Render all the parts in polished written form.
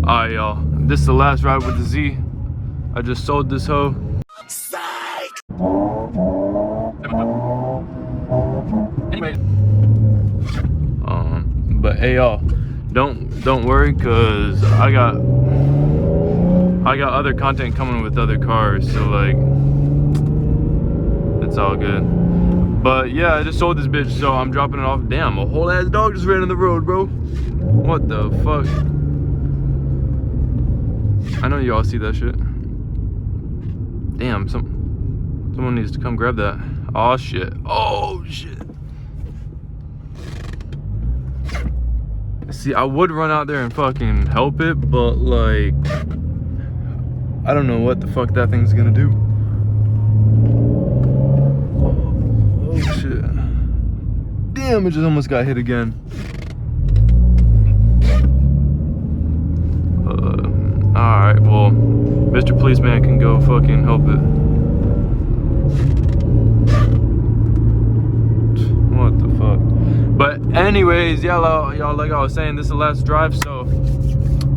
Alright, y'all. This is the last ride with the Z. I just sold this hoe. Anyway. But hey, y'all, don't worry, cause I got other content coming with other cars, so like it's all good. But yeah, I just sold this bitch, so I'm dropping it off. Damn, a whole ass dog just ran in the road, bro. What the fuck? I know y'all see that shit. Damn, someone needs to come grab that. Oh shit. Oh shit. See, I would run out there and fucking help it, but like I don't know what the fuck that thing's gonna do. Oh shit. Damn, it just almost got hit again. Alright, well, Mr. Policeman can go fucking help it. What the fuck? But anyways, y'all, like I was saying, this is the last drive, so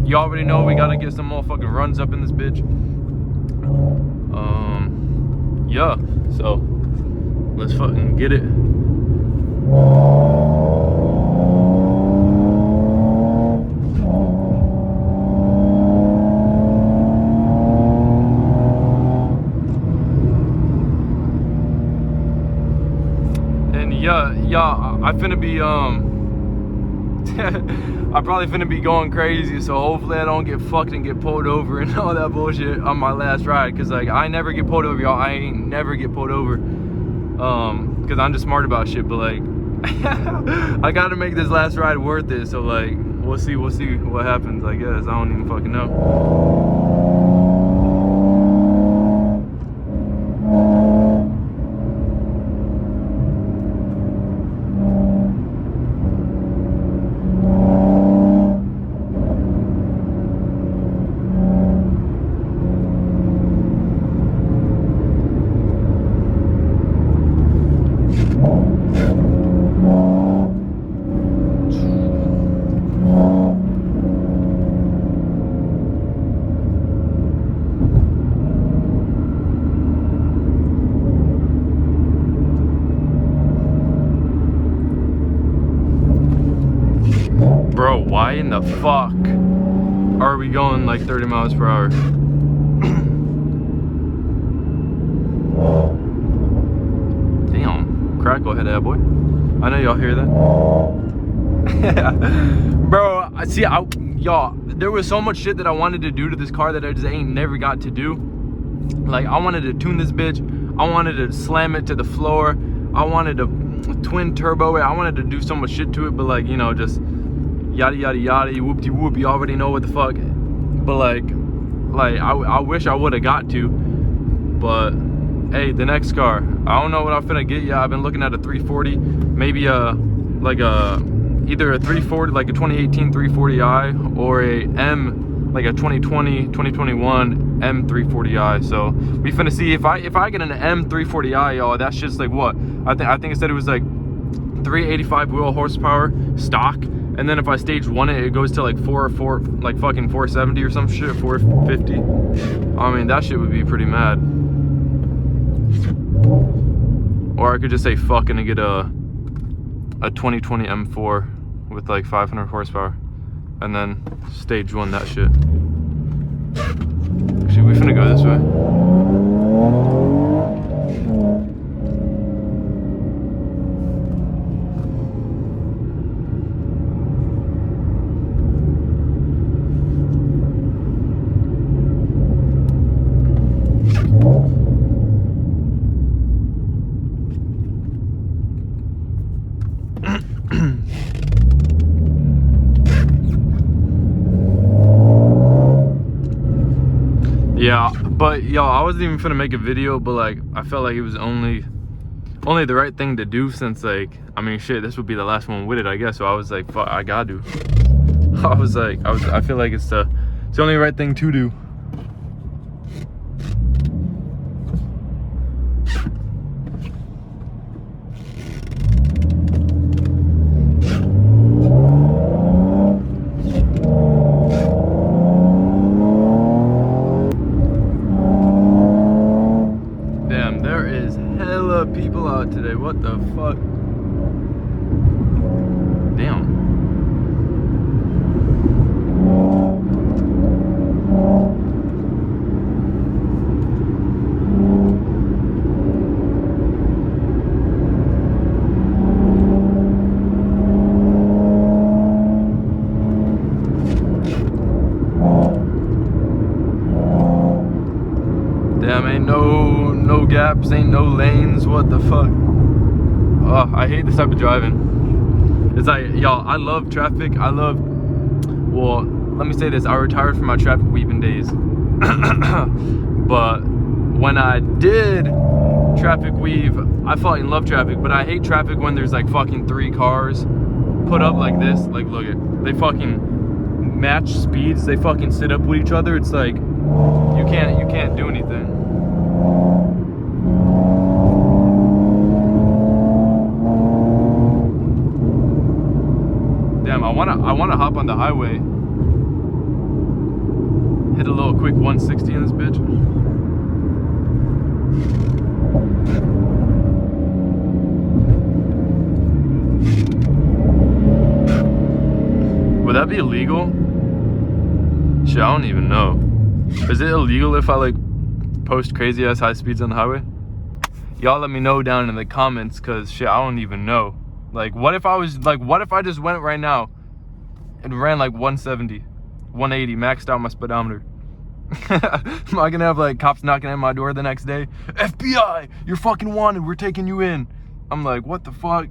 you already know we gotta get some motherfucking runs up in this bitch. Yeah, so let's fucking get it. Yeah, I finna be I probably finna be going crazy, so hopefully I don't get fucked and get pulled over and all that bullshit on my last ride, cause like I never get pulled over, y'all. I ain't never get pulled over, cause I'm just smart about shit. But like I gotta make this last ride worth it, so like we'll see what happens. I guess I don't even fucking know. Bro, why in the fuck are we going like 30 miles per hour? Damn, crackle head that boy. I know y'all hear that. Bro, y'all, there was so much shit that I wanted to do to this car that I just ain't never got to do. Like, I wanted to tune this bitch. I wanted to slam it to the floor. I wanted to twin turbo it. I wanted to do so much shit to it, but like, you know, just yada yada yada, whoop de whoop, you already know what the fuck. But like I wish I would have got to. But hey, the next car, I don't know what I'm finna get yet. I've been looking at a 340, maybe like either a 340, like a 2018 340i, or a M, like a 2021 M340i. So we finna see if I get an M340i, y'all. That's just like what I think it said it was like 385 wheel horsepower stock. And then if I stage one it goes to like like fucking 470 or some shit, 450. I mean, that shit would be pretty mad. Or I could just say fucking and get a 2020 M4 with like 500 horsepower, and then stage one that shit. Actually, we finna go this way. Yeah, but y'all, I wasn't even finna make a video, but like I felt like it was only the right thing to do, since like, I mean shit, this would be the last one with it, I guess. So I was like, fuck, I gotta do. I feel like it's the only right thing to do. today. What the fuck? Damn. Damn, ain't no gaps, ain't no lanes. What the fuck? Oh, I hate this type of driving. It's like, y'all, I love traffic. Well, let me say this. I retired from my traffic weaving days. But when I did traffic weave, I fucking love traffic. But I hate traffic when there's like fucking 3 cars put up like this. Like, look at, they fucking match speeds. They fucking sit up with each other. It's like, you can't do anything. Damn, I wanna hop on the highway. Hit a little quick 160 in this bitch. Would that be illegal? Shit, I don't even know. Is it illegal if I like post crazy ass high speeds on the highway? Y'all let me know down in the comments, cause shit, I don't even know. Like, what if I just went right now and ran like 170, 180, maxed out my speedometer? Am I gonna have like cops knocking at my door the next day? FBI, you're fucking wanted, we're taking you in. I'm like, what the fuck?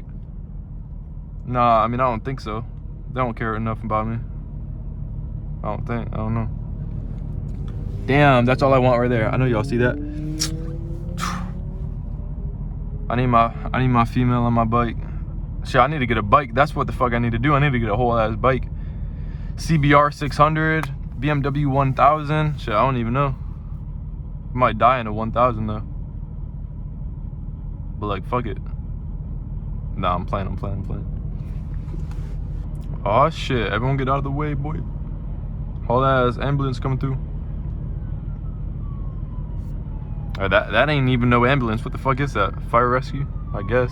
Nah, I mean, I don't think so. They don't care enough about me. I don't know. Damn, that's all I want right there. I know y'all see that. I need my female on my bike. Shit, I need to get a bike. That's what the fuck I need to do. I need to get a whole ass bike. CBR 600, BMW 1000. Shit, I don't even know. I might die in a 1000 though. But like, fuck it. Nah, I'm playing. Oh shit, everyone get out of the way, boy. Whole ass ambulance coming through. That ain't even no ambulance. What the fuck is that? Fire rescue, I guess.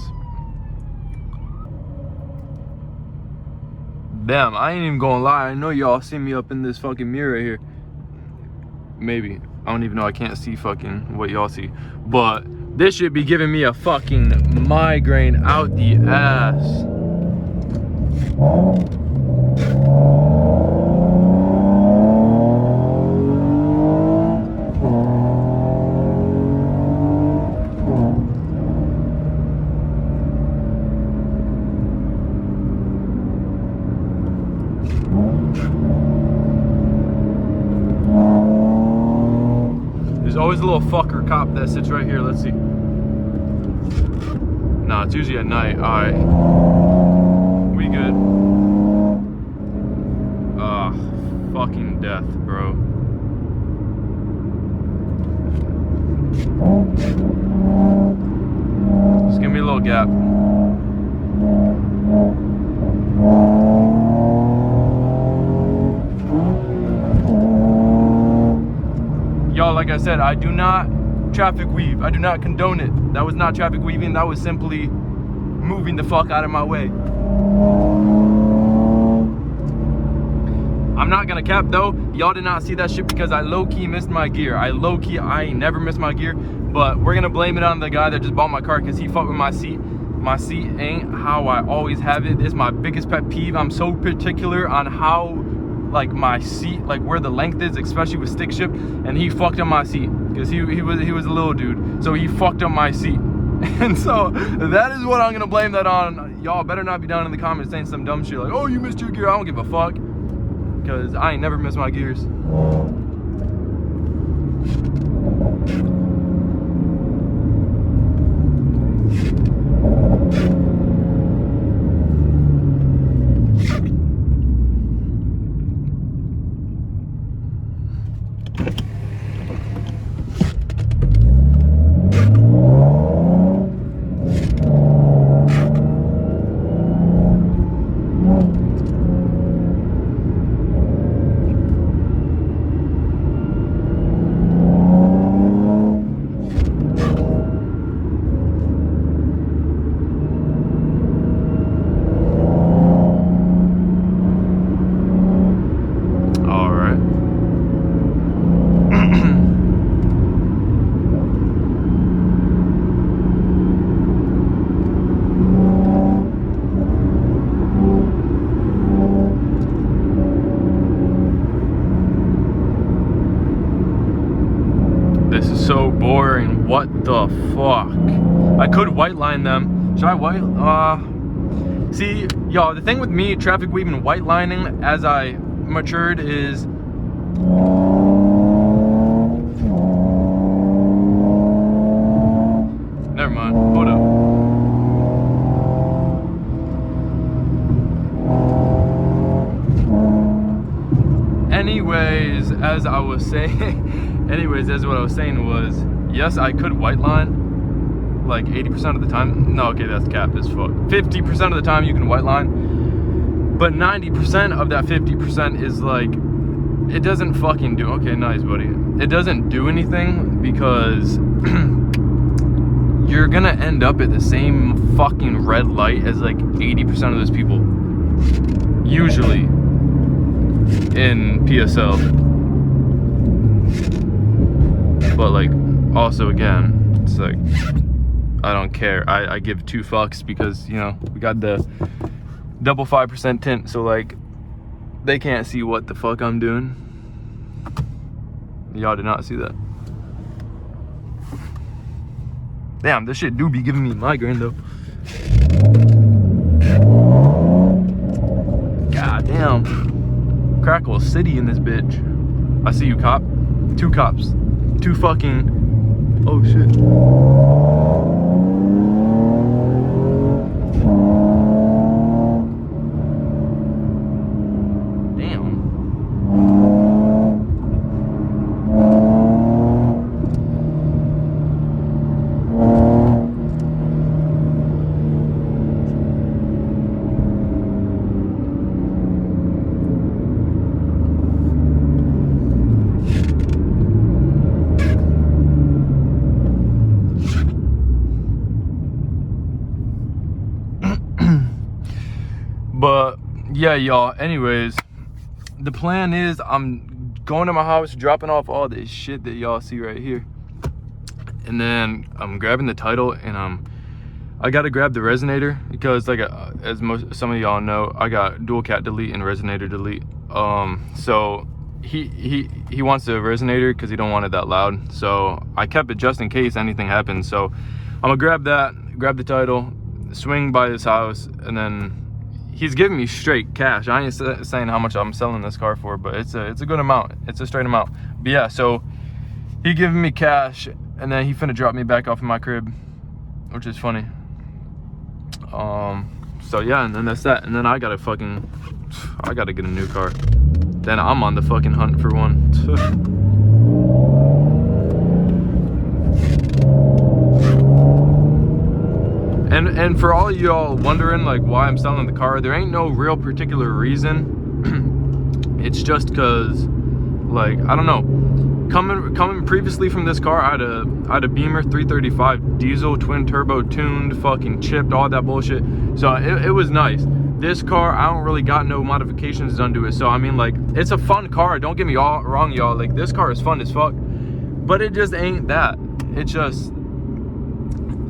Damn, I ain't even gonna lie. I know y'all see me up in this fucking mirror right here. Maybe. I don't even know. I can't see fucking what y'all see. But this should be giving me a fucking migraine out the ass. There's always a little fucker cop that sits right here. Let's see. Nah, it's usually at night. Alright. We good. Fucking death, bro. Just give me a little gap. Y'all, like I said, I do not traffic weave. I do not condone it. That was not traffic weaving. That was simply moving the fuck out of my way. I'm not gonna cap though. Y'all did not see that shit because I low-key missed my gear. I ain't never missed my gear. But we're gonna blame it on the guy that just bought my car because he fucked with my seat. My seat ain't how I always have it. It's my biggest pet peeve. I'm so particular on how, like, my seat, like where the length is, especially with stick shift, and he fucked up my seat because he was a little dude, so he fucked up my seat. And so that is what I'm gonna blame that on. Y'all better not be down in the comments saying some dumb shit like, oh, you missed your gear. I don't give a fuck, because I ain't never missed my gears. so boring. What the fuck? I could white line them. Should I white? See, y'all, the thing with me, traffic weaving and white lining as I matured is never mind. Hold up. Anyways, as I was saying, as what I was saying was, yes, I could white line like 80% of the time. No, okay, that's capped as fuck. 50% of the time you can white line, but 90% of that 50% is like, it doesn't fucking do. Okay, nice, buddy. It doesn't do anything because you're gonna end up at the same fucking red light as like 80% of those people usually in PSL. But like, also again, it's like, I don't care. I give two fucks because, you know, we got the double 5% tint, so like they can't see what the fuck I'm doing. Y'all did not see that. Damn, this shit do be giving me a migraine though. God damn. Crackle City in this bitch. I see you, cop. Two cops. Two fucking. Oh shit. But yeah, y'all, anyways, the plan is I'm going to my house, dropping off all this shit that y'all see right here, and then I'm grabbing the title, and I gotta grab the resonator because, like, as some of y'all know, I got dual cat delete and resonator delete. So he wants the resonator because he don't want it that loud, so I kept it just in case anything happens. So I'm gonna grab that, grab the title, swing by his house, and then he's giving me straight cash. I ain't saying how much I'm selling this car for, but it's a good amount. It's a straight amount. But yeah, so he giving me cash, and then he finna drop me back off in my crib, which is funny. So yeah, and then that's that. And then I gotta get a new car. Then I'm on the fucking hunt for one. And for all y'all wondering like why I'm selling the car, there ain't no real particular reason. It's just cause, like, I don't know. Coming previously from this car, I had a Beamer 335 diesel, twin turbo, tuned, fucking chipped, all that bullshit. So it was nice. This car, I don't really got no modifications done to it. So I mean, like, it's a fun car. Don't get me all wrong, y'all. Like, this car is fun as fuck, but it just ain't that. It just,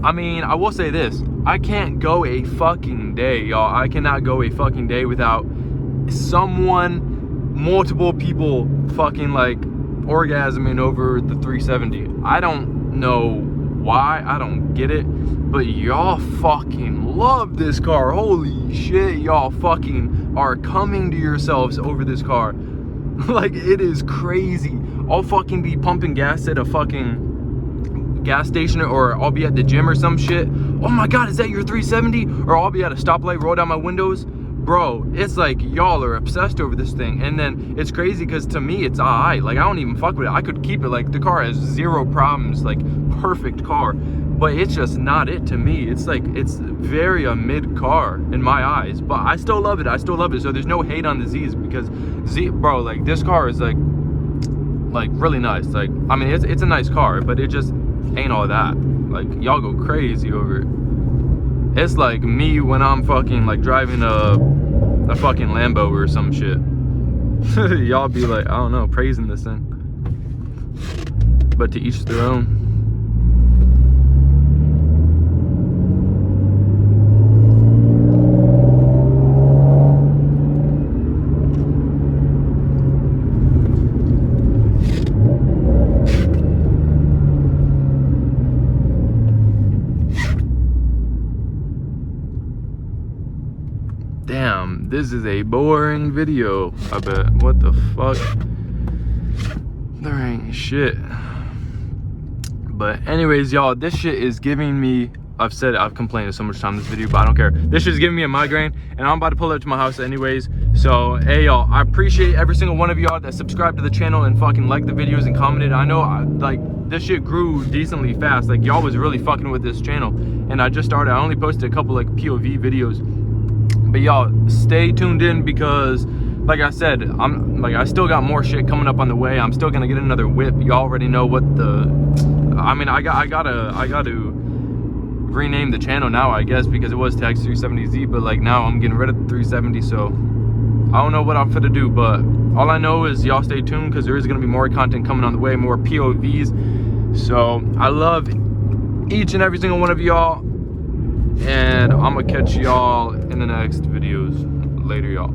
I mean, I will say this. I can't go a fucking day, y'all. I cannot go a fucking day without multiple people fucking like orgasming over the 370. I don't know why. I don't get it. But y'all fucking love this car. Holy shit, y'all fucking are coming to yourselves over this car. Like, it is crazy. I'll fucking be pumping gas at a fucking gas station, or I'll be at the gym or some shit. Oh my god, is that your 370? Or I'll be at a stoplight, roll down my windows. Bro, it's like y'all are obsessed over this thing. And then it's crazy because to me it's alright. Like, I don't even fuck with it. I could keep it. Like, the car has zero problems, like perfect car, but it's just not it to me. It's like, it's very a mid car in my eyes, but I still love it. So there's no hate on the Z's, because bro, like, this car is like really nice. Like, I mean, it's a nice car, but it just ain't all that. Like, y'all go crazy over it. It's like me when I'm fucking like driving a fucking Lambo or some shit. Y'all be like, I don't know, praising this thing. But to each their own. this is a boring video. I bet. What the fuck? There ain't shit. But anyways, y'all, this shit is giving me, I've complained so much time in this video, but I don't care. This shit is giving me a migraine, and I'm about to pull up to my house anyways. So, hey, y'all, I appreciate every single one of y'all that subscribed to the channel and fucking liked the videos and commented. I know, like, this shit grew decently fast. Like, y'all was really fucking with this channel. And I just started, I only posted a couple, like, POV videos. But y'all, stay tuned in because, like I said, I still got more shit coming up on the way. I'm still gonna get another whip. You already know what the, I mean, I gotta rename the channel now, I guess, because it was Tax 370Z, but like now I'm getting rid of the 370, so I don't know what I'm finna do, but all I know is y'all stay tuned because there is gonna be more content coming on the way, more POVs. So I love each and every single one of y'all, and I'm gonna catch y'all in the next videos. Later, y'all.